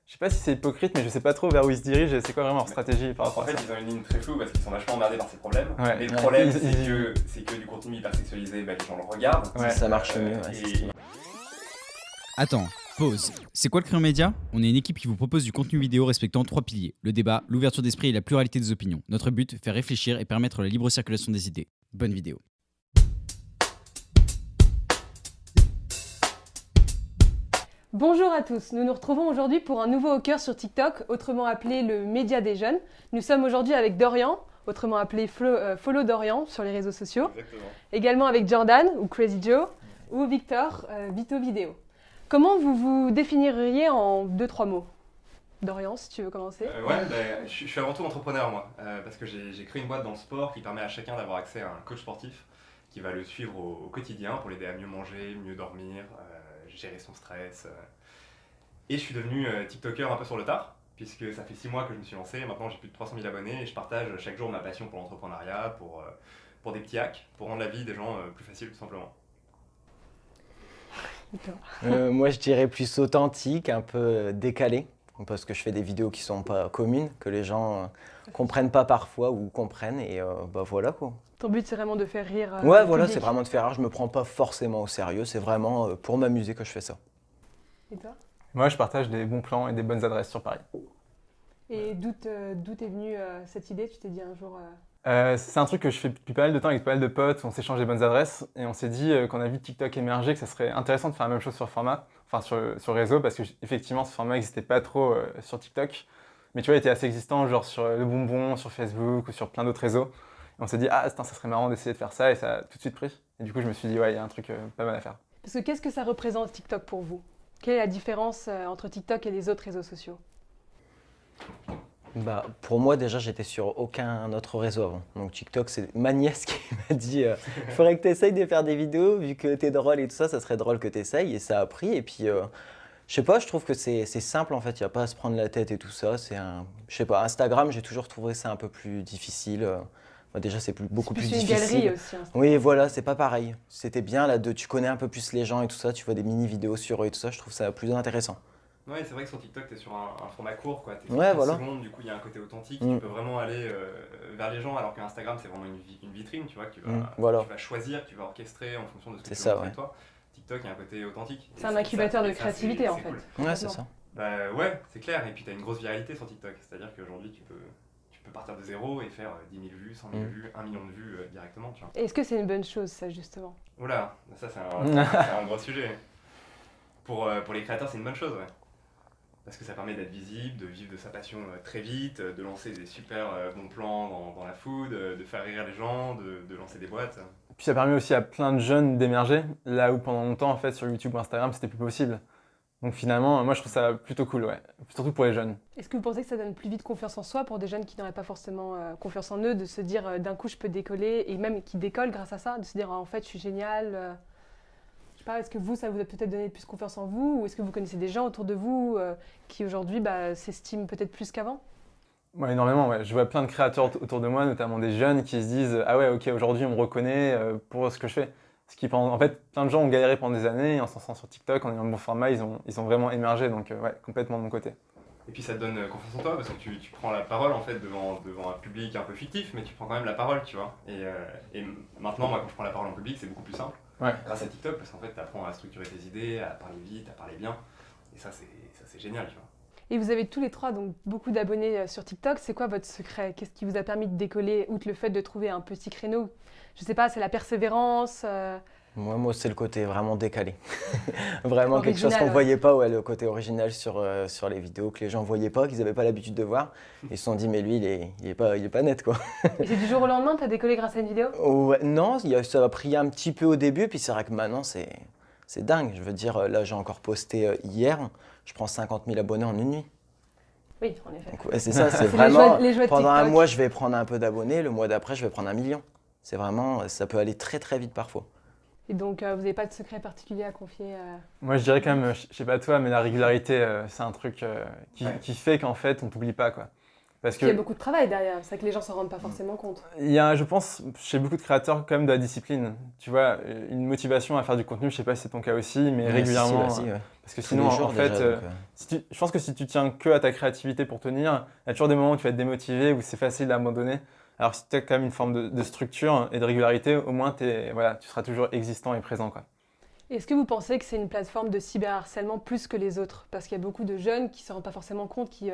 Je sais pas si c'est hypocrite, mais je sais pas trop vers où ils se dirigent et c'est quoi vraiment leur stratégie par rapport En à fait, ça. ils ont une ligne très floue parce qu'ils sont vachement emmerdés par ces problèmes. Ouais. Mais le problème, Ils- c'est que du contenu hyper sexualisé, les gens le regardent. Ouais. Ça marche mieux. Ouais, c'est ce qui- Attends, pause. C'est quoi le Crayon Média ? On est une équipe qui vous propose du contenu vidéo respectant 3 piliers. Le débat, l'ouverture d'esprit et la pluralité des opinions. Notre but, faire réfléchir et permettre la libre circulation des idées. Bonne vidéo. Bonjour à tous, nous nous retrouvons aujourd'hui pour un nouveau Hacker sur TikTok, autrement appelé le média des jeunes. Nous sommes aujourd'hui avec Dorian, autrement appelé Follow Dorian sur les réseaux sociaux. Exactement. Également avec Jordan, ou Crazy Joe, ou Victor, Vito Vidéo. Comment vous vous définiriez en 2-3 mots ? Dorian, si tu veux commencer. Je suis avant tout entrepreneur moi, parce que j'ai créé une boîte dans le sport qui permet à chacun d'avoir accès à un coach sportif qui va le suivre au quotidien pour l'aider à mieux manger, mieux dormir, gérer son stress. Et je suis devenu TikToker un peu sur le tard, puisque ça fait 6 mois que je me suis lancé, maintenant j'ai plus de 300 000 abonnés et je partage chaque jour ma passion pour l'entrepreneuriat, pour des petits hacks, pour rendre la vie des gens plus facile tout simplement. Moi, je dirais plus authentique, un peu décalé, parce que je fais des vidéos qui sont pas communes, que les gens comprennent pas parfois ou comprennent, et bah voilà quoi. Ton but c'est vraiment de faire rire Ouais, le voilà, public. c'est vraiment de faire rire. Je me prends pas forcément au sérieux, c'est vraiment pour m'amuser que je fais ça. Et toi ? Moi, je partage des bons plans et des bonnes adresses sur Paris. Et d'où est venue cette idée ? Tu t'es dit un jour... C'est un truc que je fais depuis pas mal de temps avec pas mal de potes, on s'échange des bonnes adresses et on s'est dit qu'on a vu TikTok émerger, que ça serait intéressant de faire la même chose sur sur réseau, parce que effectivement ce format n'existait pas trop sur TikTok, mais tu vois, il était assez existant genre sur le bonbon, sur Facebook ou sur plein d'autres réseaux. Et on s'est dit ça serait marrant d'essayer de faire ça et ça a tout de suite pris. Et du coup je me suis dit ouais, il y a un truc pas mal à faire. Parce que qu'est-ce que ça représente TikTok pour vous ? Quelle est la différence entre TikTok et les autres réseaux sociaux ? Bah, pour moi, déjà, j'étais sur aucun autre réseau avant. Donc TikTok, c'est ma nièce qui m'a dit il faudrait que tu essayes de faire des vidéos, vu que t'es drôle et tout ça, ça serait drôle que tu essayes. Et ça a pris. Et puis, je sais pas, je trouve que c'est simple en fait, il n'y a pas à se prendre la tête et tout ça. Je sais pas, Instagram, j'ai toujours trouvé ça un peu plus difficile. Bah, déjà, c'est beaucoup plus une difficile. galerie aussi. Hein. Oui, voilà, c'est pas pareil. C'était bien là, tu connais un peu plus les gens et tout ça, tu vois des mini-vidéos sur eux et tout ça, je trouve ça plus intéressant. Ouais, c'est vrai que sur TikTok, tu es sur un format court, quoi. T'es sur Ouais, 15 voilà. secondes, du coup, il y a un côté authentique, Mm. tu peux vraiment aller vers les gens, alors qu'Instagram, c'est vraiment une vitrine, tu vois, que voilà. tu vas choisir, que tu vas orchestrer en fonction de ce que C'est tu ça, veux montrer ouais. de toi. TikTok, il y a un côté authentique. C'est un incubateur de créativité en fait. Cool. Ouais, c'est ça. Bah ouais, c'est clair, et puis tu as une grosse viralité sur TikTok, c'est-à-dire qu'aujourd'hui, tu peux partir de zéro et faire 10 000 vues, 100 000 vues, 1 million de vues directement, tu vois. Et est-ce que c'est une bonne chose ça justement ? Oula, ça c'est un gros sujet. Pour les créateurs, c'est une bonne chose, ouais. Parce que ça permet d'être visible, de vivre de sa passion très vite, de lancer des super bons plans dans la food, de faire rire les gens, de lancer des boîtes. Puis ça permet aussi à plein de jeunes d'émerger, là où pendant longtemps en fait sur YouTube ou Instagram c'était plus possible. Donc finalement, moi je trouve ça plutôt cool, ouais. Surtout pour les jeunes. Est-ce que vous pensez que ça donne plus vite confiance en soi pour des jeunes qui n'auraient pas forcément confiance en eux, de se dire d'un coup je peux décoller, et même qui décollent grâce à ça, de se dire en fait je suis génial Je sais pas, est-ce que vous, ça vous a peut-être donné plus confiance en vous, ou est-ce que vous connaissez des gens autour de vous qui aujourd'hui s'estiment peut-être plus qu'avant ? Ouais, énormément, ouais. Je vois plein de créateurs autour de moi, notamment des jeunes qui se disent ah ouais, ok, aujourd'hui on me reconnaît pour ce que je fais. En fait, plein de gens ont galéré pendant des années et en se lançant sur TikTok, en ayant le bon format, ils ont vraiment émergé, donc ouais, complètement de mon côté. Et puis ça te donne confiance en toi parce que tu prends la parole en fait devant un public un peu fictif, mais tu prends quand même la parole, tu vois. Et maintenant, moi, quand je prends la parole en public, c'est beaucoup plus simple. Ouais. Grâce à TikTok, parce qu'en fait, tu apprends à structurer tes idées, à parler vite, à parler bien. Et ça, c'est génial, tu vois. Et vous avez tous les trois donc beaucoup d'abonnés sur TikTok. C'est quoi votre secret ? Qu'est-ce qui vous a permis de décoller, outre le fait de trouver un petit créneau ? Je sais pas, c'est la persévérance Moi, c'est le côté vraiment décalé. Vraiment quelque chose Original, qu'on ne ouais. voyait pas, ouais, le côté original sur les vidéos, que les gens ne voyaient pas, qu'ils n'avaient pas l'habitude de voir. Ils se sont dit, mais lui, il est pas net, quoi. Et c'est du jour au lendemain, tu as décollé grâce à une vidéo ? Ouais, non, ça a pris un petit peu au début, puis c'est vrai que maintenant, c'est dingue. Je veux dire, là, j'ai encore posté hier, je prends 50 000 abonnés en une nuit. Oui, en effet. Donc, ouais, c'est ça, c'est les vraiment, joies de pendant un TikTok. mois, je vais prendre un peu d'abonnés, le mois d'après, je vais prendre 1 million. C'est vraiment, ça peut aller très très vite parfois. Et donc, vous n'avez pas de secret particulier à confier Moi je dirais quand même, je sais pas toi, mais la régularité, c'est un truc qui fait qu'en fait on t'oublie pas, quoi. Parce Il y a que beaucoup de travail derrière, c'est vrai que les gens s'en rendent pas forcément compte. il y a, je pense, chez beaucoup de créateurs, quand même de la discipline. Tu vois, une motivation à faire du contenu, je sais pas si c'est ton cas aussi, mais Ouais, régulièrement. si, ouais. Parce que Tous sinon, les jours en fait, déjà, donc, je pense que si tu tiens que à ta créativité pour tenir, il y a toujours des moments où tu vas être démotivé, où c'est facile d'abandonner. Alors si tu as quand même une forme de structure et de régularité, au moins voilà, tu seras toujours existant et présent, quoi. Est-ce que vous pensez que c'est une plateforme de cyberharcèlement plus que les autres? Parce qu'il y a beaucoup de jeunes qui ne se rendent pas forcément compte, qui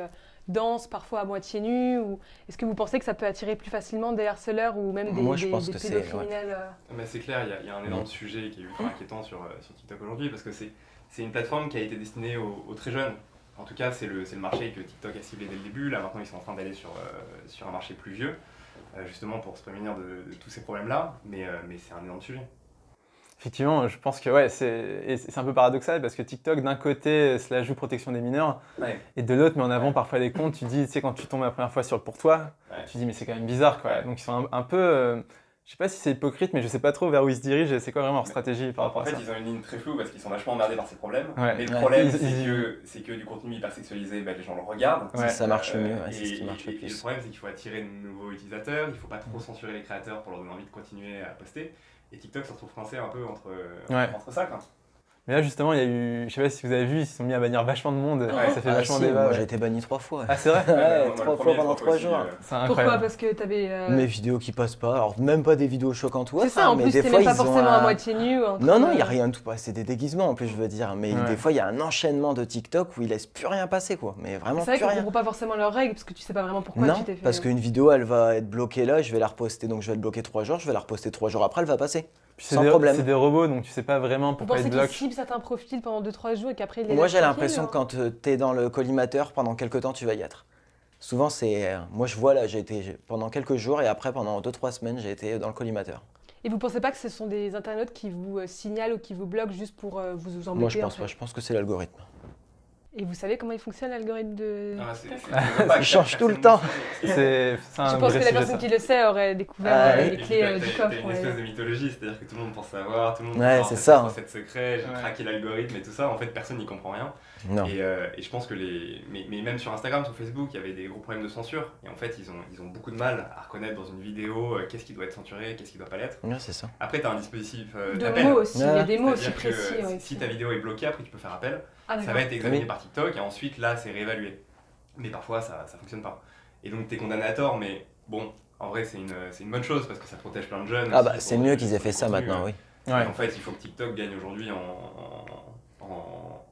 dansent parfois à moitié nus. Ou... Est-ce que vous pensez que ça peut attirer plus facilement des harceleurs ou même Moi, je pense des que c'est- pédocriminels Mais c'est clair, il y a un énorme sujet qui est ultra inquiétant sur TikTok aujourd'hui parce que c'est une plateforme qui a été destinée aux très jeunes. En tout cas, c'est le marché que TikTok a ciblé dès le début. Là, maintenant, ils sont en train d'aller sur un marché plus vieux, justement pour se prémunir de tous ces problèmes-là. Mais c'est un énorme sujet. Effectivement, je pense que ouais, c'est un peu paradoxal parce que TikTok, d'un côté, se la joue protection des mineurs, Ouais. et de l'autre, met en avant parfois des comptes. Tu dis, tu sais, quand tu tombes la première fois sur le pour toi, Ouais. tu dis, mais c'est quand même bizarre, quoi. Ouais. Donc ils sont un peu, je sais pas si c'est hypocrite, mais je sais pas trop vers où ils se dirigent et c'est quoi vraiment leur stratégie par rapport En à fait, ça. ils ont une ligne très floue parce qu'ils sont vachement emmerdés par ces problèmes. Ouais. Mais le Ouais. problème, Ils- c'est que du contenu hyper sexualisé, les gens le regardent. Ouais. ça marche le mieux, ouais, Et- c'est ce qui marche le et le plus. problème, c'est qu'il faut attirer de nouveaux utilisateurs, il faut pas trop censurer les créateurs pour leur donner envie de continuer à poster. Et TikTok se retrouve coincé un peu entre ça, quoi. Mais là, justement, il y a eu, je sais pas si vous avez vu, ils se sont mis à bannir vachement de monde. Ouais. Ça fait Ah vachement si, débat. moi Ouais. j'ai été banni 3 fois. Ah, c'est vrai? Ouais, Moi, 3 le fois premier, pendant 3 aussi, jours. C'est Pourquoi? incroyable. Parce que t'avais. Mes vidéos qui passent pas, alors même pas des vidéos choquantes ou C'est autre, ça, en mais plus, des t'es fois même pas ils ont forcément un- à moitié nu. ou en Non, train non, il de- n'y a rien de tout. C'est des déguisements en plus, je veux dire. Mais Ouais. des fois, il y a un enchaînement de TikTok où ils laissent plus rien passer, quoi. Mais vraiment C'est vrai plus qu'on rien. comprend pas forcément leurs règles parce que tu sais pas vraiment pourquoi Non, tu t'es fait. parce qu'une vidéo, elle va être bloquée là, je vais la reposter. Donc je vais être bloqué 3 jours, je vais la reposter 3 jours après, elle va passer. Puis Sans problème. C'est des robots, donc tu sais pas vraiment Vous pourquoi ils pensez te qu'ils bloquent. ciblent certains profils pendant 2-3 jours et qu'après ils les Moi, laissent j'ai tranquilles, l'impression hein que quand tu es dans le collimateur, pendant quelques temps, tu vas y être. Souvent, c'est. Moi, je vois là, pendant quelques jours et après, pendant 2-3 semaines, j'ai été dans le collimateur. Et vous pensez pas que ce sont des internautes qui vous signalent ou qui vous bloquent juste pour vous embêter? Moi, je en pense fait pas. Je pense que c'est l'algorithme. Et vous savez comment il fonctionne l'algorithme de Ah, TikTok? Il change tout le temps. C'est un Je pense vrai que la sujet, personne ça. qui le sait aurait découvert Ah, les oui. clés du coffre. T'as une ouais. espèce de mythologie, c'est-à-dire que tout le monde pense savoir, tout le monde Ouais, pense c'est avoir ça. cette recette secret, j'ai Ouais. craqué l'algorithme et tout ça. En fait, personne n'y comprend rien. Non. Et je pense que mais même sur Instagram, sur Facebook, il y avait des gros problèmes de censure. Et en fait, ils ont beaucoup de mal à reconnaître dans une vidéo qu'est-ce qui doit être censuré, qu'est-ce qui doit pas l'être. Ouais, c'est ça. Après, tu as un dispositif De d'appel. mots aussi, il y a Ouais. des mots aussi C'est-à-dire que précis. ouais, si qui- ta vidéo est bloquée, après tu peux faire appel. Ah, Ça d'accord. va être examiné Oui. par TikTok et ensuite là, c'est réévalué. Mais parfois, ça fonctionne pas. Et donc, tu es condamné à tort, mais bon, en vrai, c'est une bonne chose parce que ça protège plein de jeunes. Ah aussi bah, pour c'est mieux le- qu'ils aient fait ça contenu, maintenant, oui. Et Ouais. en fait, il faut que TikTok gagne aujourd'hui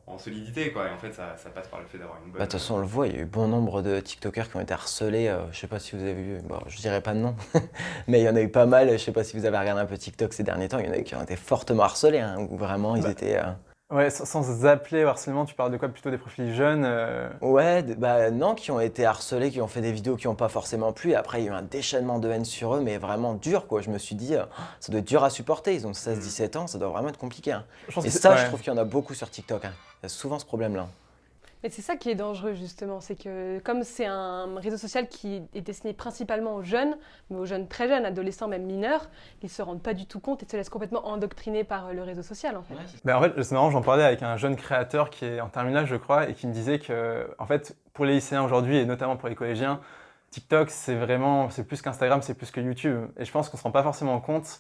en solidité, quoi. Et en fait, ça passe par le fait d'avoir une bonne. Bah, de toute façon, on le voit, il y a eu bon nombre de TikTokers qui ont été harcelés. Je sais pas si vous avez vu, bon, je dirais pas de nom, mais il y en a eu pas mal. Je sais pas si vous avez regardé un peu TikTok ces derniers temps, il y en a eu qui ont été fortement harcelés, hein, où vraiment ils Bah. étaient. Ouais, sans appeler au harcèlement, tu parles de quoi? Plutôt des profils jeunes Ouais, bah non, qui ont été harcelés, qui ont fait des vidéos qui n'ont pas forcément plu. Et après, il y a eu un déchaînement de haine sur eux, mais vraiment dur, quoi. Je me suis dit, ça doit être dur à supporter. Ils ont 16-17 ans, ça doit vraiment être compliqué, hein. Je pense Et que ça, ouais. je trouve qu'il y en a beaucoup sur TikTok, hein. Il y a souvent ce problème-là. Mais c'est ça qui est dangereux justement, c'est que comme c'est un réseau social qui est destiné principalement aux jeunes, mais aux jeunes très jeunes, adolescents, même mineurs, ils se rendent pas du tout compte et se laissent complètement endoctriner par le réseau social en fait. Ben, en fait, c'est marrant, j'en parlais avec un jeune créateur qui est en terminale, je crois, et qui me disait que, en fait, pour les lycéens aujourd'hui, et notamment pour les collégiens, TikTok, c'est plus qu'Instagram, c'est plus que YouTube. Et je pense qu'on se rend pas forcément compte.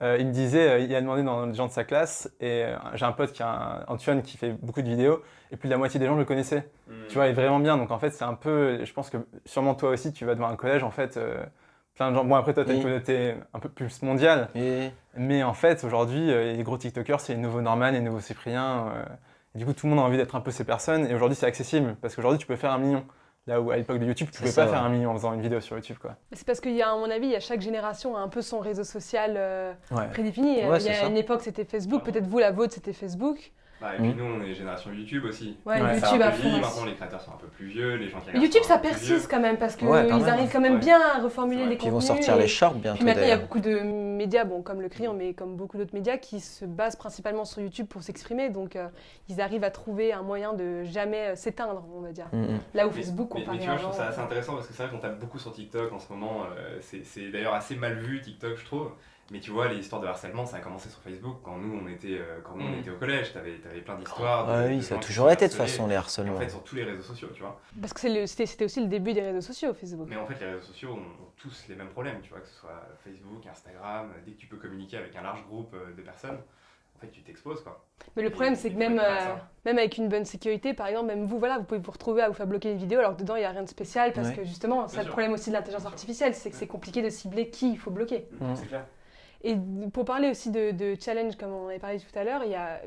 Il me disait, il a demandé dans les gens de sa classe, et j'ai un pote Antoine, qui fait beaucoup de vidéos, et plus de la moitié des gens le connaissaient. Tu vois, il est vraiment bien. Donc en fait, c'est un peu, je pense que sûrement toi aussi, tu vas devant un collège, en fait, plein de gens. Bon, après, toi, tu as une Oui. communauté un peu plus mondiale. Et Mais en fait, aujourd'hui, les gros TikTokers, c'est les nouveaux Norman, les nouveaux Cyprien. Et du coup, tout le monde a envie d'être un peu ces personnes. Et aujourd'hui, c'est accessible. Parce qu'aujourd'hui, tu peux faire 1 million. Là où à l'époque de YouTube, tu C'est pouvais ça, pas faire ouais. 1 million en faisant une vidéo sur YouTube, quoi. C'est parce qu'il y a, à mon avis, il y a chaque génération a un peu son réseau social Ouais. prédéfini. Ouais, Il y c'est a ça. une époque, c'était Facebook, peut-être vous, la vôtre, c'était Facebook. Bah, et puis nous, on est génération YouTube aussi. Ouais, Ouais. Ça a YouTube un à peu fond. vieilli, aussi. maintenant les créateurs sont un peu plus vieux, les gens qui Mais regardent YouTube, sont ça un peu plus vieux. persiste quand même parce qu'ils Ouais, quand même. arrivent quand même Ouais. bien à reformuler Ouais. les puis ils vont contenus. sortir et- les shorts bientôt. Puis maintenant, il y a d'ailleurs. beaucoup de médias, bon, comme Le Crayon, mais comme beaucoup d'autres médias, qui se basent principalement sur YouTube pour s'exprimer. Donc, ils arrivent à trouver un moyen de jamais s'éteindre, on va dire. Mm, mm. Là où Mais- Facebook, mais comparé tu vois, je avant, trouve ça assez intéressant parce que c'est vrai qu'on tape beaucoup sur TikTok en ce moment. C'est d'ailleurs assez mal vu TikTok, je trouve. Mais tu vois, les histoires de harcèlement, ça a commencé sur Facebook quand nous, on était au collège. T'avais plein d'histoires. Oui, ça a toujours été de toute façon les Et harcèlements. en fait, sur tous les réseaux sociaux, tu vois. Parce que c'était aussi le début des réseaux sociaux, Facebook. Mais en fait, les réseaux sociaux ont tous les mêmes problèmes, tu vois, que ce soit Facebook, Instagram. Dès que tu peux communiquer avec un large groupe de personnes, en fait, tu t'exposes, quoi. Mais le problème, c'est que même avec une bonne sécurité, par exemple, même vous, voilà, vous pouvez vous retrouver à vous faire bloquer une vidéo alors que dedans, il n'y a rien de spécial parce que justement, c'est le problème aussi de l'intelligence artificielle, c'est que c'est compliqué de cibler qui il faut bloquer. C'est clair. Et pour parler aussi de challenge, comme on avait parlé tout à l'heure, il y a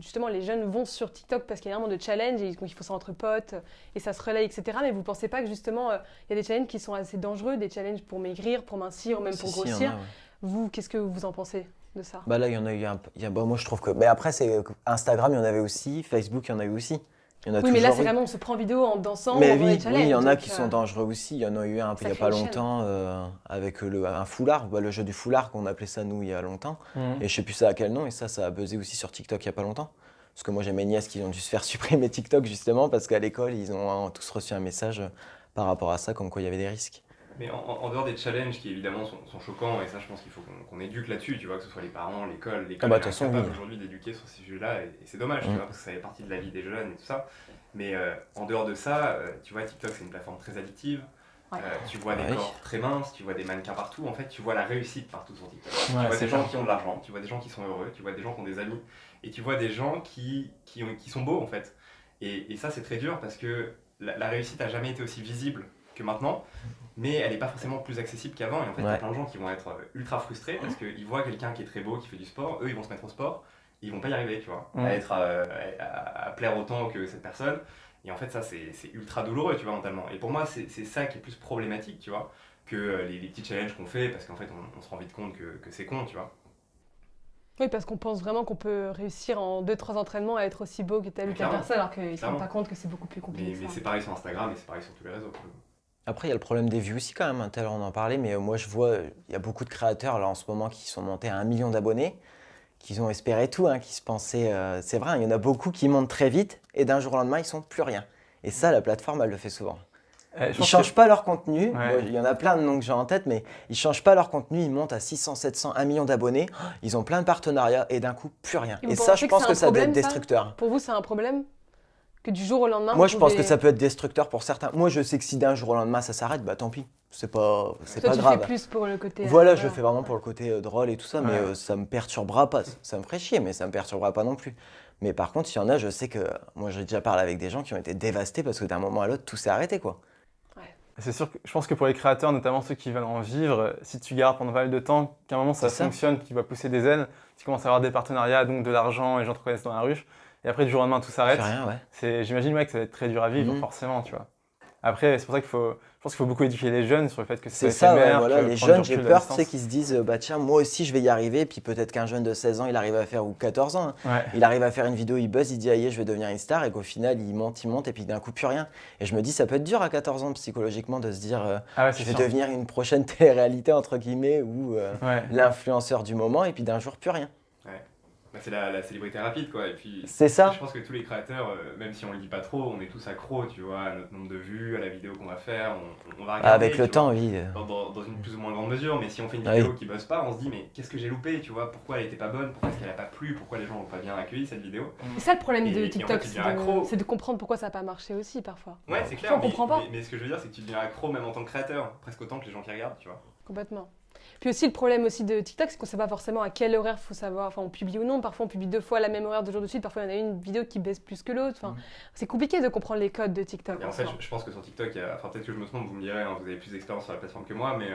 justement les jeunes vont sur TikTok parce qu'il y a vraiment de challenge et il faut ça entre potes et ça se relaye, etc. Mais vous ne pensez pas que justement, il y a des challenges qui sont assez dangereux, des challenges pour maigrir, pour mincir ou même pour grossir. Vous, qu'est-ce que vous en pensez de ça? Bah là, il y en a eu moi, je trouve que. Mais après, c'est Instagram, il y en avait aussi. Facebook, il y en a eu aussi. Il y en a oui, mais là, c'est eu. vraiment on se prend en vidéo en dansant. Mais ou en faisant oui, des challenges, il y en a donc, qui sont dangereux aussi. Il y en a eu un il n'y a crée pas une chaîne. longtemps avec un foulard, le jeu du foulard qu'on appelait ça nous il y a longtemps. Et je sais plus ça à quel nom. Et ça a buzzé aussi sur TikTok il n'y a pas longtemps. Parce que moi j'ai mes nièces qui ont dû se faire supprimer TikTok justement parce qu'à l'école ils ont tous reçu un message par rapport à ça comme quoi il y avait des risques. Mais en dehors des challenges qui évidemment sont choquants, et ça je pense qu'il faut qu'on éduque là-dessus, tu vois, que ce soit les parents, l'école est incapable aujourd'hui d'éduquer sur ces sujets-là, et c'est dommage, tu vois, parce que ça fait partie de la vie des jeunes et tout ça. Mais en dehors de ça, tu vois, TikTok c'est une plateforme très addictive, tu vois des corps très minces, tu vois des mannequins partout, en fait tu vois la réussite partout sur TikTok. Tu vois des gens qui ont de l'argent, tu vois des gens qui sont heureux, tu vois des gens qui ont des amis, et tu vois des gens qui sont beaux en fait. Et ça c'est très dur parce que la réussite n'a jamais été aussi visible que maintenant, mais elle n'est pas forcément plus accessible qu'avant. Et en fait, il y a plein de gens qui vont être ultra frustrés parce qu'ils voient quelqu'un qui est très beau, qui fait du sport, eux ils vont se mettre au sport, et ils vont pas y arriver, tu vois, à plaire autant que cette personne. Et en fait, ça c'est ultra douloureux, tu vois, mentalement. Et pour moi, c'est ça qui est plus problématique, tu vois, que les petits challenges qu'on fait, parce qu'en fait, on se rend vite compte que c'est con, tu vois. Oui, parce qu'on pense vraiment qu'on peut réussir en 2-3 entraînements à être aussi beau que telle ou telle personne, alors qu'ils ne se rendent pas compte que c'est beaucoup plus compliqué. Mais c'est pareil sur Instagram et c'est pareil sur tous les réseaux. Après, il y a le problème des vues aussi quand même, tout à l'heure on en parlait, mais moi je vois, il y a beaucoup de créateurs là en ce moment qui sont montés à 1 million d'abonnés, qui ont espéré tout, qui se pensaient, c'est vrai, il y en a beaucoup qui montent très vite et d'un jour au lendemain ils sont plus rien. Et ça, la plateforme, elle le fait souvent. Ils changent pas leur contenu, il y en a plein de noms que j'ai en tête, mais ils changent pas leur contenu, ils montent à 600, 700, 1 million d'abonnés, ils ont plein de partenariats et d'un coup, plus rien. Et ça, je pense que ça doit être destructeur. Pour vous, c'est un problème que du jour au lendemain... Moi, je pense que ça peut être destructeur pour certains. Moi, je sais que si d'un jour au lendemain ça s'arrête, bah tant pis. C'est pas grave. Tu fais plus pour le côté... Voilà, je le fais vraiment pour le côté drôle et tout ça, mais ça me perturbera pas. Ça me ferait chier, mais ça me perturbera pas non plus. Mais par contre, il y en a, je sais que... Moi, j'ai déjà parlé avec des gens qui ont été dévastés parce que d'un moment à l'autre, tout s'est arrêté, quoi. C'est sûr que je pense que pour les créateurs, notamment ceux qui veulent en vivre, si tu gardes pendant pas mal de temps, qu'à un moment ça fonctionne, que tu vas pousser des ailes, tu commences à avoir des partenariats, donc de l'argent, et les gens te reconnaissent dans la rue, et après du jour au lendemain tout s'arrête. J'imagine que ça va être très dur à vivre, forcément, tu vois. Après, c'est pour ça je pense qu'il faut beaucoup éduquer les jeunes sur le fait que c'est ça, éphémère. Voilà, les jeunes, j'ai peur, tu sais, qu'ils se disent, bah tiens, moi aussi je vais y arriver, puis peut-être qu'un jeune de 16 ans, il arrive à faire, ou 14 ans, il arrive à faire une vidéo, il buzz, il dit, aïe, je vais devenir une star, et qu'au final, il monte, et puis d'un coup, plus rien. Et je me dis, ça peut être dur à 14 ans psychologiquement de se dire, je vais devenir une prochaine télé-réalité, entre guillemets, ou l'influenceur du moment, et puis d'un jour, plus rien. Bah, c'est la célébrité rapide, quoi. Et puis, c'est ça. Je pense que tous les créateurs, même si on le dit pas trop, on est tous accros, tu vois, à notre nombre de vues, à la vidéo qu'on va faire. On va regarder. Avec le temps, oui. Dans une plus ou moins grande mesure, mais si on fait une vidéo qui buzz pas, on se dit, mais qu'est-ce que j'ai loupé, tu vois, pourquoi elle était pas bonne, pourquoi est-ce qu'elle a pas plu, pourquoi les gens n'ont pas bien accueilli cette vidéo. C'est ça le problème de TikTok, en fait, c'est de comprendre pourquoi ça n'a pas marché aussi parfois. Ouais, c'est clair, on comprend pas. Mais ce que je veux dire, c'est que tu deviens accro même en tant que créateur, presque autant que les gens qui regardent, tu vois. Complètement. Puis aussi le problème aussi de TikTok, c'est qu'on ne sait pas forcément à quel horaire il faut savoir, enfin on publie ou non, parfois on publie 2 fois à la même horaire 2 jours de suite, parfois il y en a une vidéo qui baisse plus que l'autre, enfin, c'est compliqué de comprendre les codes de TikTok. Et en fait, je pense que sur TikTok, peut-être que je me trompe, vous me direz, vous avez plus d'expérience sur la plateforme que moi, mais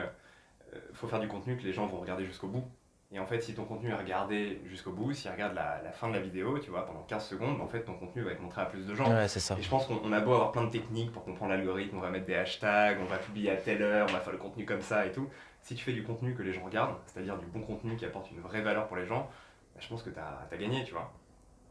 faut faire du contenu que les gens vont regarder jusqu'au bout. Et en fait, si ton contenu est regardé jusqu'au bout, s'ils regardent la fin de la vidéo, tu vois, pendant 15 secondes, en fait, ton contenu va être montré à plus de gens. Ouais, c'est ça. Et je pense qu'on a beau avoir plein de techniques pour comprendre l'algorithme, on va mettre des hashtags, on va publier à telle heure, on va faire le contenu comme ça et tout. Si tu fais du contenu que les gens regardent, c'est-à-dire du bon contenu qui apporte une vraie valeur pour les gens, bah, je pense que t'as gagné, tu vois.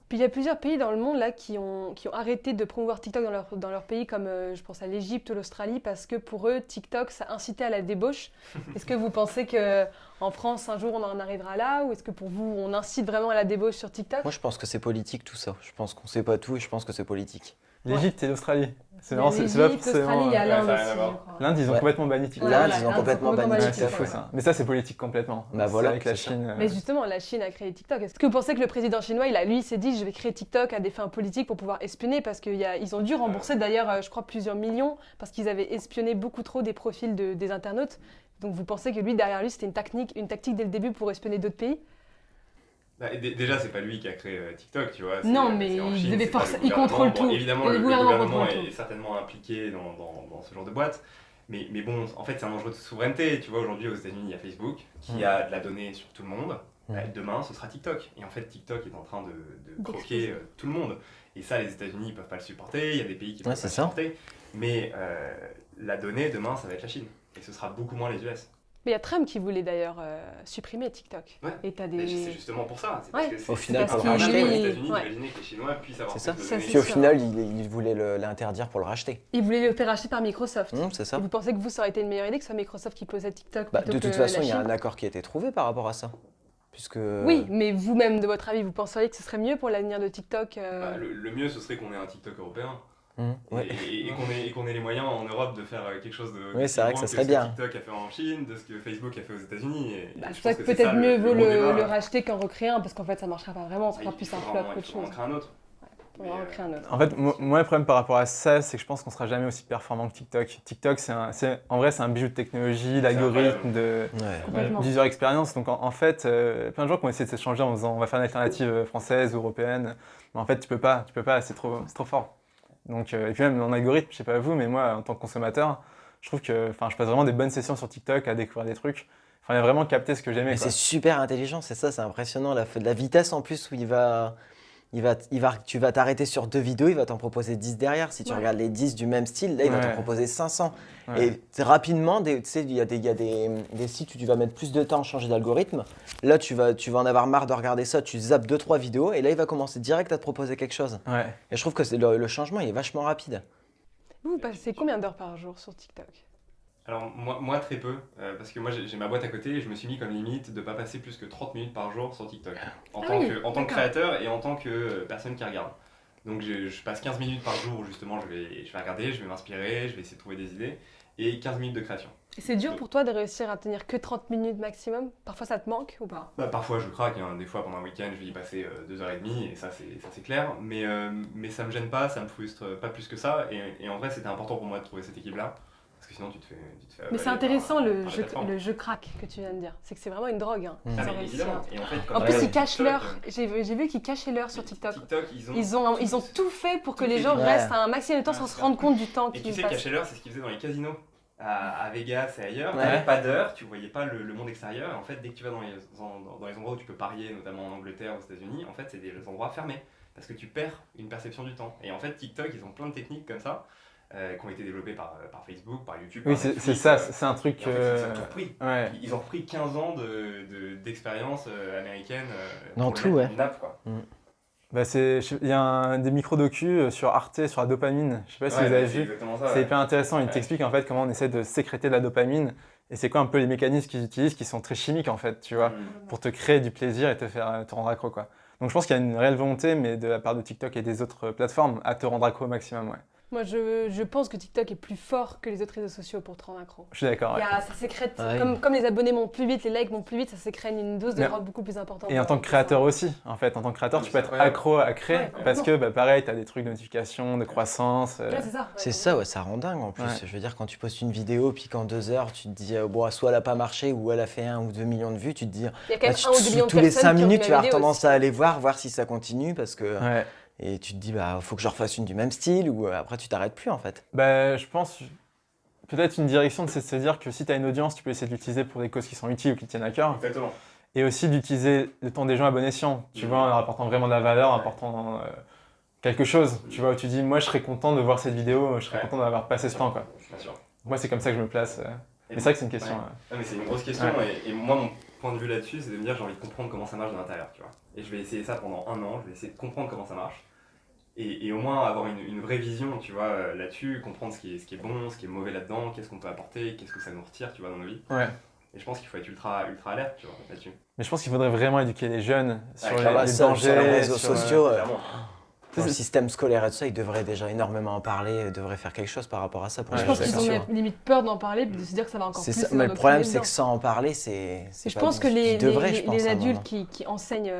Puis il y a plusieurs pays dans le monde là qui ont arrêté de promouvoir TikTok dans leur pays, comme je pense à l'Égypte ou l'Australie, parce que pour eux, TikTok, ça incitait à la débauche. Est-ce que vous pensez qu'en France, un jour, on en arrivera là, ou est-ce que pour vous, on incite vraiment à la débauche sur TikTok? Moi, je pense que c'est politique tout ça. Je pense qu'on sait pas tout et je pense que c'est politique. L'Égypte et l'Australie. C'est marrant, c'est pas forcément. l'Australie, il y a Ouais, l'Inde ça a rien aussi, à voir. je crois. L'Inde, ils ont Ouais. complètement banni TikTok. L'Inde, Voilà, ils ont complètement banni Ouais, TikTok. c'est fou ça. Mais ça, c'est politique complètement. Bah C'est voilà, avec la c'est ça. Chine. Mais justement, la Chine a créé TikTok. Est-ce que vous pensez que le président chinois, lui, il s'est dit, je vais créer TikTok à des fins politiques pour pouvoir espionner parce qu'ils ont dû rembourser d'ailleurs, je crois, plusieurs millions parce qu'ils avaient espionné beaucoup trop des profils des internautes. Donc vous pensez que lui, derrière lui, c'était une tactique dès le début pour espionner d'autres pays? Bah, déjà, c'est pas lui qui a créé TikTok, tu vois. Non, c'est mais en il Chine, devait c'est pas le il gouvernement. contrôle Bon, tout. évidemment, Le le gouvernement gouvernement contrôle est tout. certainement impliqué dans ce genre de boîte. Mais bon, en fait, c'est un enjeu de souveraineté. Tu vois, aujourd'hui, aux États-Unis, il y a Facebook qui a de la donnée sur tout le monde. Bah, demain, ce sera TikTok. Et en fait, TikTok est en train de croquer tout le monde. Et ça, les États-Unis, ils peuvent pas le supporter. Il y a des pays qui peuvent pas c'est le ça. supporter. Mais la donnée, demain, ça va être la Chine. Et ce sera beaucoup moins les US. Mais il y a Trump qui voulait d'ailleurs supprimer TikTok. Ouais. Et t'as Mais c'est des... justement pour ça. C'est Ouais. parce que Au final, parce pour le qu'il- racheter, aux lui- États-Unis, ouais. imaginez que les Chinois puissent avoir C'est plus ça. de Ça, données. Puis au sûr. final, il voulait l'interdire pour le racheter. Il voulait le faire racheter par Microsoft. C'est ça. Et vous pensez que ça aurait été une meilleure idée que ce soit Microsoft qui possède TikTok Bah, plutôt de toute que façon, la il y a Chine? un accord qui a été trouvé par rapport à ça. Puisque... Oui, mais vous-même, de votre avis, vous penseriez que ce serait mieux pour l'avenir de TikTok Bah, le mieux, ce serait qu'on ait un TikTok européen. Ouais. Et qu'on ait les moyens en Europe de faire quelque chose de Oui, c'est vrai que ça serait ce bien. TikTok a fait en Chine, de ce que Facebook a fait aux États-Unis. Bah, je c'est pense vrai que c'est peut-être ça, mieux vaut bon débat. le racheter qu'en recréer un, parce qu'en fait, ça marchera pas vraiment, ça Ah, sera il plus faut un flop vraiment- qu'autre il faut en chose. créer un autre. On va en recréer un autre. En fait, moi, le problème par rapport à ça, c'est que je pense qu'on sera jamais aussi performant que TikTok. TikTok, en vrai, c'est un bijou de technologie, d'algorithme, Ouais. Complètement. d'user experience. Donc, en fait, plein de gens qui ont essayé de s'échanger en disant on va faire une alternative française ou européenne. Mais en fait, tu peux pas, c'est trop fort. Donc, et puis même en algorithme, je sais pas vous, mais moi, en tant que consommateur, je trouve que je passe vraiment des bonnes sessions sur TikTok à découvrir des trucs. Il a vraiment capté ce que j'aimais. Mais quoi. c'est super intelligent, c'est ça, c'est impressionnant. La vitesse en plus où tu vas t'arrêter sur 2 vidéos, il va t'en proposer 10 derrière. Si tu Ouais. regardes les 10 du même style, là, il va t'en Ouais. proposer 500. Ouais. Et rapidement, tu sais, il y a des sites où tu vas mettre plus de temps à changer d'algorithme. Là, tu vas en avoir marre de regarder ça, tu zappes 2-3 vidéos et là, il va commencer direct à te proposer quelque chose. Ouais. Et je trouve que le changement, il est vachement rapide. Vous passez combien d'heures par jour sur TikTok? Alors moi très peu, parce que moi j'ai ma boîte à côté et je me suis mis comme limite de pas passer plus que 30 minutes par jour sur TikTok. En Ah tant oui, que d'accord. créateur et en tant que personne qui regarde. Donc je passe 15 minutes par jour où justement je vais regarder, je vais m'inspirer, je vais essayer de trouver des idées et 15 minutes de création. Et c'est dur pour toi de réussir à tenir que 30 minutes maximum? Parfois, ça te manque ou pas? Bah, parfois je craque, hein. Des fois pendant un week-end je vais y passer 2h30 et ça c'est clair, mais ça me gêne pas, ça me frustre pas plus que ça et en vrai c'était important pour moi de trouver cette équipe-là parce que sinon tu te fais Mais c'est avaler intéressant par le la jeu, plateforme. le jeu crack que tu viens de dire. C'est que c'est vraiment une drogue. Hein. Mm. Ils Ah, ont mais réussi évidemment. à- Et en fait, quand En on plus, regarde ils cachent TikTok, l'heure. J'ai vu qu'ils cachaient l'heure sur TikTok. Ils ont tout fait pour que tout les fait gens bien. restent un maximum de temps sans se rendre compte du temps Et tu qu'ils sais, passent. cacher l'heure, c'est ce qu'ils faisaient dans les casinos. À Vegas et ailleurs, Ouais. t'avais pas d'heure, tu voyais pas le monde extérieur. Et en fait, dès que tu vas dans les endroits où tu peux parier, notamment en Angleterre, aux États-Unis, en fait, c'est des endroits fermés parce que tu perds une perception du temps. Et en fait, TikTok, ils ont plein de techniques comme ça qui ont été développées par Facebook, par YouTube. Oui, par c'est Netflix, ça, c'est un truc. et en fait, ils ont tout repris. Ouais. Ils ont repris 15 ans d'expérience américaine Dans pour tout, le mettre ouais. dans une nappe, quoi. Bah, il y a des micro-docus sur Arte, sur la dopamine. Je sais pas si Ouais, vous avez c'est vu. exactement ça, C'est ouais. hyper intéressant. Il Ouais. t'explique en fait comment on essaie de sécréter de la dopamine et c'est quoi un peu les mécanismes qu'ils utilisent qui sont très chimiques en fait, tu vois, pour te créer du plaisir et te rendre accro quoi. Donc je pense qu'il y a une réelle volonté, mais de la part de TikTok et des autres plateformes, à te rendre accro au maximum, ouais. Moi, je pense que TikTok est plus fort que les autres réseaux sociaux pour te rendre accro. Je suis d'accord. Ouais. Ça sécrète, Ah oui. comme les abonnés montent plus vite, les likes montent plus vite, ça sécrète une dose de Mais- drogue beaucoup plus importante. Et en tant que créateur aussi, en fait, en tant que créateur, Ah, tu mais peux c'est être accro à créer Ouais, parce complètement. que pareil, tu as des trucs de notification, de croissance. Ouais, c'est ça. C'est ça, ouais, ça rend dingue en plus. Ouais. Je veux dire, quand tu postes une vidéo, puis qu'en 2 heures, tu te dis, bon, soit elle a pas marché, ou elle a fait 1 ou 2 millions de vues, tu te dis, Il y a quand même bah, 1 ou 2 millions de tous les personnes 5 qui ont vu minutes, la tu vas avoir vidéo tendance aussi. à aller voir si ça continue, parce que. Ouais. Et tu te dis, bah, faut que je refasse une du même style, ou après, tu t'arrêtes plus en fait. Bah, je pense, peut-être une direction, c'est de se dire que si tu as une audience, tu peux essayer de l'utiliser pour des causes qui sont utiles ou qui te tiennent à cœur. Exactement. Et aussi d'utiliser le temps des gens à bon escient, tu vois, en leur apportant vraiment de la valeur, en apportant quelque chose, tu vois, où tu dis, moi je serais content de voir cette vidéo, je serais Ouais. content d'avoir passé ce temps, quoi. Bien sûr. Moi c'est comme ça que je me place. Et Mais c'est vrai que c'est une question. ouais. Ah, mais c'est une grosse question et moi mon point de vue là-dessus c'est de me dire j'ai envie de comprendre comment ça marche de l'intérieur, tu vois. Et je vais essayer ça pendant 1 an, je vais essayer de comprendre comment ça marche et au moins avoir une vraie vision, tu vois, là-dessus, comprendre ce qui est bon, ce qui est mauvais là-dedans, qu'est-ce qu'on peut apporter, qu'est-ce que ça nous retire, tu vois, dans nos vies. Ouais. Et je pense qu'il faut être ultra alerte, tu vois, là-dessus. Mais je pense qu'il faudrait vraiment éduquer les jeunes sur clairement, les ça, dangers, sur les réseaux sur, sociaux. Clairement. Dans le système scolaire et tout ça, ils devraient déjà énormément en parler, devraient faire quelque chose par rapport à ça. Pour Ouais, Je les pense qu'ils ont éducations. limite peur d'en parler, puis de se dire que ça va encore C'est plus. ça. les Mais le problème, endoctriner c'est que dedans. sans en parler, c'est Et je pas pense que ils les, devraient, les- je pense, les à un adultes moment. qui enseignent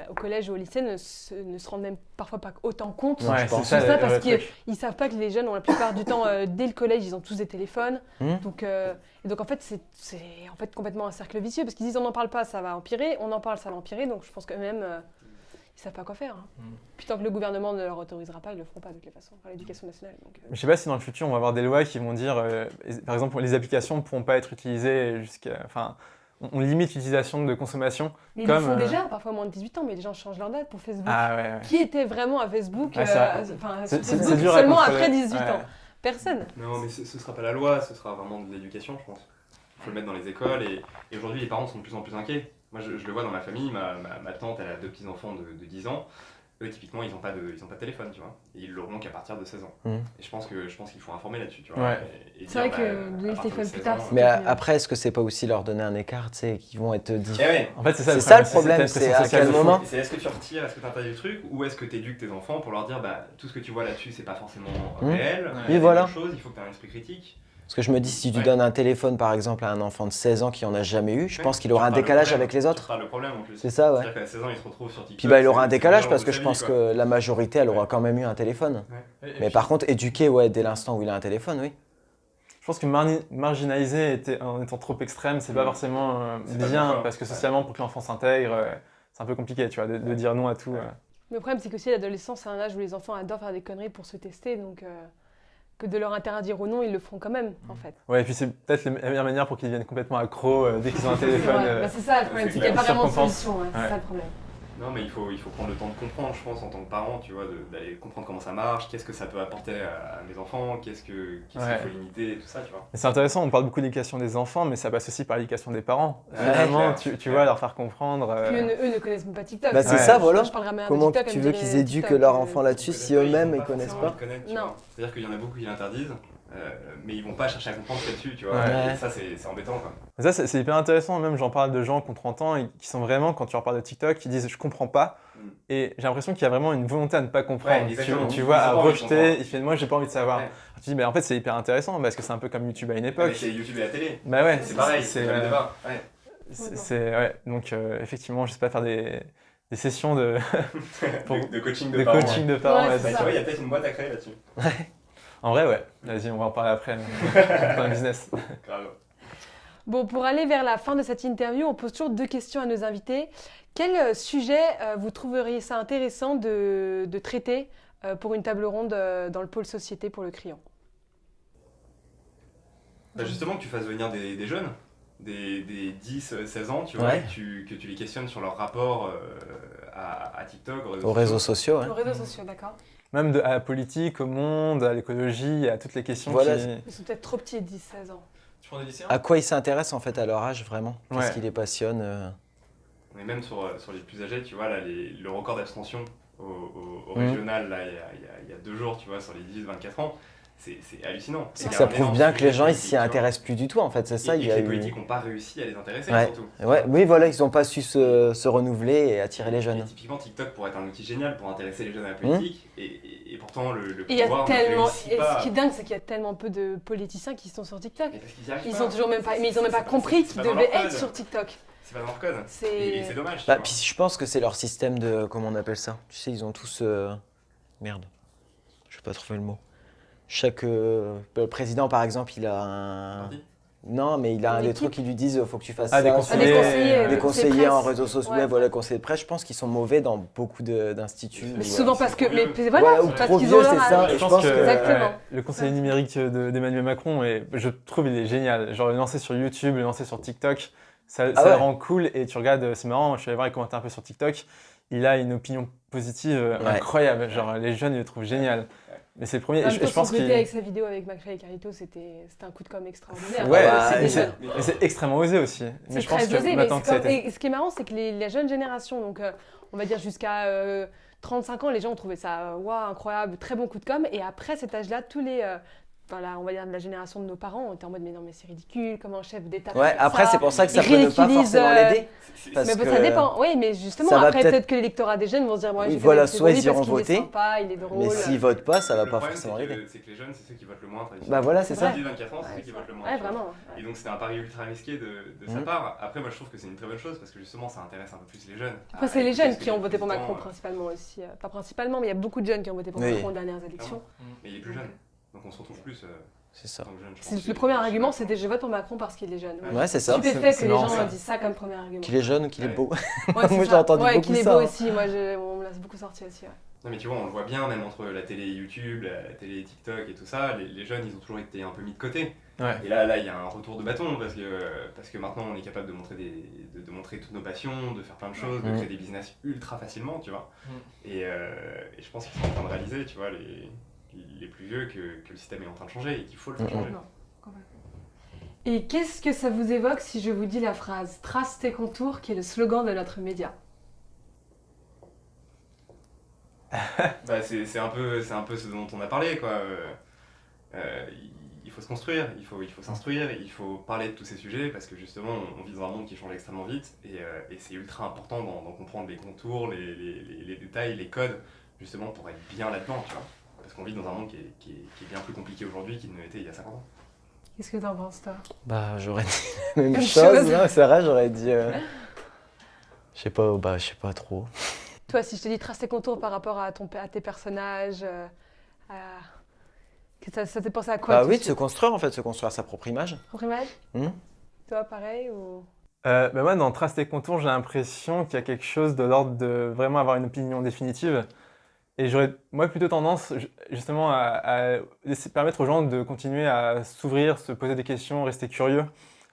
au collège ou au lycée ne se rendent même parfois pas autant compte Non, je Ouais, pense. c'est ça, de ça le parce vrai qu'ils truc. ne savent pas que les jeunes, ont la plupart du temps, dès le collège, ils ont tous des téléphones. Donc en fait, c'est en fait complètement un cercle vicieux parce qu'ils disent on n'en parle pas, ça va empirer, on en parle, ça va empirer. Donc je pense qu'eux-mêmes, ils savent pas quoi faire. Puis tant que le gouvernement ne leur autorisera pas, ils le feront pas de toute façon, enfin, l'éducation nationale. Donc, Je sais pas si dans le futur on va avoir des lois qui vont dire, par exemple, les applications ne pourront pas être utilisées jusqu'à. Enfin, on limite l'utilisation de consommation. mais ils le Comme, font déjà, parfois moins de 18 ans, mais les gens changent leur date pour Facebook. Ah ouais. Qui était vraiment à Facebook, Ouais, c'est vrai. enfin, C'est- sur c'est Facebook dur à seulement contrôler. après 18 Ouais. ans? Personne. Non, mais ce sera pas la loi, ce sera vraiment de l'éducation, je pense. Il faut le mettre dans les écoles et aujourd'hui, les parents sont de plus en plus inquiets. Moi, je le vois dans ma famille, ma tante, elle a 2 petits-enfants de 10 ans. Eux, typiquement, ils n'ont pas de téléphone, tu vois. Et ils l'auront qu'à partir de 16 ans. Mhm. Et je pense qu'il faut informer là-dessus, tu vois. Ouais. Et C'est vrai dire, que à donner le partir de téléphone 16 plus tard, ans, c'est Mais peut-être mieux. après, est-ce que c'est pas aussi leur donner un écart, tu sais, qui vont être Eh différents ouais. En fait, c'est ça C'est ça le c'est problème, cette c'est pression à sociale quel de fou. moment. C'est est-ce que tu retires, est-ce que tu interdis le truc, ou est-ce que tu éduques tes enfants pour leur dire bah tout ce que tu vois là-dessus c'est pas forcément Mhm. réel, Oui, il y a voilà. d'autres choses, il faut que tu aies un esprit critique. Parce que je me dis, si tu Ouais. donnes un téléphone, par exemple, à un enfant de 16 ans qui en a jamais eu, je Ouais. pense qu'il aura un Tu repars le décalage problème. avec les Tu autres. repars le problème en plus. C'est ça, ouais. C'est-à-dire qu'à 16 ans, il se retrouve sur TikTok. Puis bah, il aura un c'est décalage l'heure parce de que sa je vie, pense quoi. que la majorité, elle aura quand même eu un téléphone. Mais par contre, éduquer, ouais, dès l'instant où il a un téléphone, oui. Je pense que marginaliser en étant trop extrême, c'est pas forcément C'est pas bien, bien, parce que ouais. socialement, pour que l'enfant s'intègre, c'est un peu compliqué, tu vois, de dire non à tout. Ouais. Mais le problème, c'est qu'aussi l'adolescence, c'est un âge où les enfants adorent faire des conneries pour se tester, donc que de leur interdire ou non, ils le feront quand même, en fait. Ouais, et puis c'est peut-être la meilleure manière pour qu'ils deviennent complètement accros dès qu'ils ont un téléphone. Ouais, bah, c'est ça le problème, c'est c'est qu'il n'y a pas clair. vraiment de Surcompense. solution, ouais, c'est Ouais. ça le problème. Non, mais il faut prendre le temps de comprendre, je pense, en tant que parent, tu vois, d'aller comprendre comment ça marche, qu'est-ce que ça peut apporter à mes enfants, qu'est-ce qu'il Ouais. faut limiter, tout ça, tu vois. Mais c'est intéressant, on parle beaucoup d'éducation des enfants, mais ça passe aussi par l'éducation des parents. Ouais, Finalement, clair. tu vois, leur faire comprendre. Puis eux ne connaissent même pas TikTok. Bah, c'est Ouais. ça, voilà. Je parlerai même Comment TikTok, tu elle me veux dirait qu'ils éduquent TikTok, leur enfant là-dessus Ils si connaissent eux-mêmes, pas, ils connaissent forcément pas? ils connaissent, tu Non. vois. C'est-à-dire qu'il y en a beaucoup qui l'interdisent, mais ils vont pas chercher à comprendre ce qu'il y a dessus, tu vois. Ouais. Et ça, c'est embêtant, quoi. Mais ça, c'est hyper intéressant. Même, j'en parle de gens qui ont 30 ans et qui sont vraiment, quand tu leur parles de TikTok, qui disent je comprends pas. Mm. Et j'ai l'impression qu'il y a vraiment une volonté à ne pas comprendre. Ouais, exactement. tu Ils vois, ont à pas envie de rejeter. comprendre. Il fait moi, j'ai pas envie de savoir. Ouais. Tu dis, mais en fait, c'est hyper intéressant parce que c'est un peu comme YouTube à une Mais époque. c'est YouTube et la télé. Bah ouais, C'est pareil, c'est c'est le même débat. Ouais. ouais. Donc, effectivement, je sais pas faire des sessions de, Pour- De coaching de parents, coaching ouais. de parents. Ouais, ouais, c'est Bah, c'est tu ça. vois, il y a peut-être une boîte à créer là-dessus. En vrai, ouais. Vas-y, on va en parler après. Dans le business. Grave. Bon, pour aller vers la fin de cette interview, on pose toujours 2 questions à nos invités. Quel sujet vous trouveriez ça intéressant de traiter pour une table ronde dans le pôle société pour le Crillon? Bah, justement, que tu fasses venir des jeunes, des 10-16 ans, tu vois, Ouais. que tu les questionnes sur leur rapport à TikTok, Aux réseaux sociaux, ouais. Aux réseaux sociaux, d'accord. Même à la politique, au monde, à l'écologie, à toutes les questions Voilà. qui. Ils sont peut-être trop petits, 10-16 ans. Tu prends des lycéens À quoi ils s'intéressent en fait à leur âge vraiment? Qu'est-ce Ouais. qui les passionne Mais même sur les plus âgés, tu vois, là, le record d'abstention au Mhm. régional, là, il y a 2 jours, tu vois, sur les 10-24 ans, c'est hallucinant. C'est que Il y a ça un prouve énorme bien que les sujet gens ils politique, s'y tu vois. intéressent plus du tout en fait, c'est ça. Et Il y que a les eu... politiques n'ont pas réussi à les intéresser, Ouais. surtout. Ouais, oui, voilà, ils n'ont pas su se renouveler et attirer les Et jeunes. typiquement, TikTok pourrait être un outil génial pour intéresser les jeunes à la politique, et pourtant, le Et il y a pouvoir ne tellement. réussit Et pas. ce qui est dingue, c'est qu'il y a tellement peu de politiciens qui sont sur TikTok. Mais parce qu'ils y arrivent Ils pas. ont toujours même pas, mais ils ont même pas C'est compris c'est qu'ils pas dans devaient leur être code. sur TikTok. C'est pas dans leur code. C'est. Et c'est dommage. tu Bah, vois. puis je pense que c'est leur système de. Comment on appelle ça? Tu sais, ils ont tous. Merde, je vais pas trouver le mot. Chaque président, par exemple, il a un. Parti. Non, mais il a Une des équipe. trucs qui lui disent faut que tu fasses Ah, des ça. conseillers. Des conseillers, Des conseillers en presse. réseaux sociaux, Ouais. ouais, voilà, conseillers de presse. Je pense qu'ils sont mauvais dans beaucoup d'instituts. Mais Mais Ouais, souvent c'est parce que. trop Mais vieux. voilà, Voilà, ou parce trop qu'ils vieux, ont leur c'est ça. âge. Et je pense que- Exactement. Le conseiller numérique d'Emmanuel Macron, je trouve il est génial. Genre le lancer sur YouTube, le lancer sur TikTok, ça Ah le ouais. rend cool. Et tu regardes, c'est marrant, je suis allé voir les commentaires un peu sur TikTok. Il a une opinion positive incroyable. Genre les jeunes, ils le trouvent génial. Mais c'est le premier. En Et même je temps, pense son côté qu'il. avec sa vidéo avec Macri et Carito, c'était un coup de com' extraordinaire. Ouais, Ah bah, mais et c'est mais c'est extrêmement osé aussi. Mais C'est je pense très que osé, mais maintenant que ça a été. et ce qui est marrant, c'est que la jeune génération, donc on va dire jusqu'à 35 ans, les gens ont trouvé ça waouh, incroyable, très bon coup de com'. Et après cet âge-là, tous voilà, on va dire de la génération de nos parents, on était en mode mais non mais c'est ridicule, comment un chef d'État peut Ouais, faire après, ça. c'est pour ça que ça Ils peut ne pas ridiculisent, forcément l'aider. Parce Mais que ça dépend, oui, mais justement, ça va après, peut-être- peut-être que l'électorat des jeunes vont se dire, moi, Oui, j'ai fait voilà, voter soit pour lui ils iront parce qu'il est voter, sympa, il est drôle. Mais s'ils votent pas, ça va Le pas problème, forcément c'est l'aider. que les jeunes, c'est ceux qui votent le moins Bah traditionnellement. voilà, c'est C'est ça. vrai. 18-24 ans, c'est ceux qui votent le moins. Ouais, tu vois. vraiment. Et donc c'était un pari ultra risqué de sa Mhm. part. Après, moi je trouve que c'est une très bonne chose parce que justement ça intéresse un peu plus les jeunes. Après, à c'est les écouter jeunes ce que qui ont les voté pour Macron présidents, principalement aussi. Pas principalement, mais il y a beaucoup de jeunes qui ont voté pour Oui. Macron aux dernières élections. Mais il est plus jeune. Donc on se retrouve plus C'est ça. en tant que jeune. je pense. Le premier argument, c'était je vote pour Macron parce qu'il est jeune. Ouais. Ouais, c'est ça. Stupéfait c'est que les marrant, gens ça. disent ça comme premier argument. Qu'il est jeune ou qu'il est Ouais. beau. Ouais, c'est Moi, j'ai ça. entendu Ouais, beaucoup qu'il est ça, beau hein. aussi. Moi, on me l'a beaucoup sorti aussi. Ouais. Non mais tu vois, on le voit bien même entre la télé YouTube, la télé TikTok et tout ça, les jeunes ils ont toujours été un peu mis de côté. Ouais. Et là il y a un retour de bâton parce que maintenant on est capable de montrer, de montrer toutes nos passions, de faire plein de choses, de Mhm. créer des business ultra facilement, tu vois. Mhm. Et je pense qu'ils sont en train de réaliser, tu vois, les plus vieux, que le système est en train de changer et qu'il faut le faire Mhm. changer. Non, complètement. Et qu'est-ce que ça vous évoque si je vous dis la phrase « Trace tes contours » qui est le slogan de notre média? Bah, c'est un peu ce dont on a parlé, quoi. Il faut se construire, il faut s'instruire, il faut parler de tous ces sujets parce que justement on vit dans un monde qui change extrêmement vite et c'est ultra important d'en comprendre les contours, les détails, les codes, justement pour être bien là-dedans, tu vois. Parce qu'on vit dans un monde qui est bien plus compliqué aujourd'hui qu'il ne l'était il y a 50 ans. Qu'est-ce que t'en penses, toi? Bah, j'aurais dit la même Même chose. chose. Non, c'est vrai, j'aurais dit. Je sais pas, bah, je sais pas trop. Toi, si je te dis trace tes contours par rapport à tes personnages, que ça t'est pensé à quoi Bah tout oui, de de se suite? construire en fait, se construire sa propre image. Propre image? Hmm. Toi, pareil ou... Bah moi, dans Trace tes contours, j'ai l'impression qu'il y a quelque chose de l'ordre de vraiment avoir une opinion définitive. Et j'aurais, moi, plutôt tendance, justement, à permettre aux gens de continuer à s'ouvrir, se poser des questions, rester curieux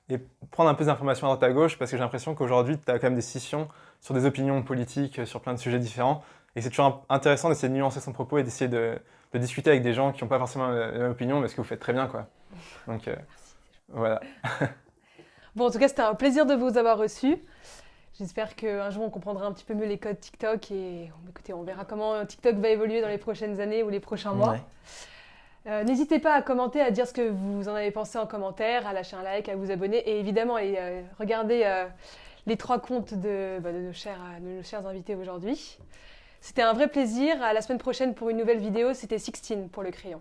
et prendre un peu d'informations à droite à gauche, parce que j'ai l'impression qu'aujourd'hui, tu as quand même des scissions sur des opinions politiques, sur plein de sujets différents. Et c'est toujours intéressant d'essayer de nuancer son propos et d'essayer de discuter avec des gens qui n'ont pas forcément la même opinion, mais ce que vous faites très bien, quoi. Donc, voilà. Bon, en tout cas, c'était un plaisir de vous avoir reçus. J'espère qu'un jour, on comprendra un petit peu mieux les codes TikTok et écoutez, on verra comment TikTok va évoluer dans les prochaines années ou les prochains mois. Ouais. N'hésitez pas à commenter, à dire ce que vous en avez pensé en commentaire, à lâcher un like, à vous abonner et évidemment, regardez les 3 comptes de nos chers invités aujourd'hui. C'était un vrai plaisir. À la semaine prochaine pour une nouvelle vidéo. C'était Sixtine pour le crayon.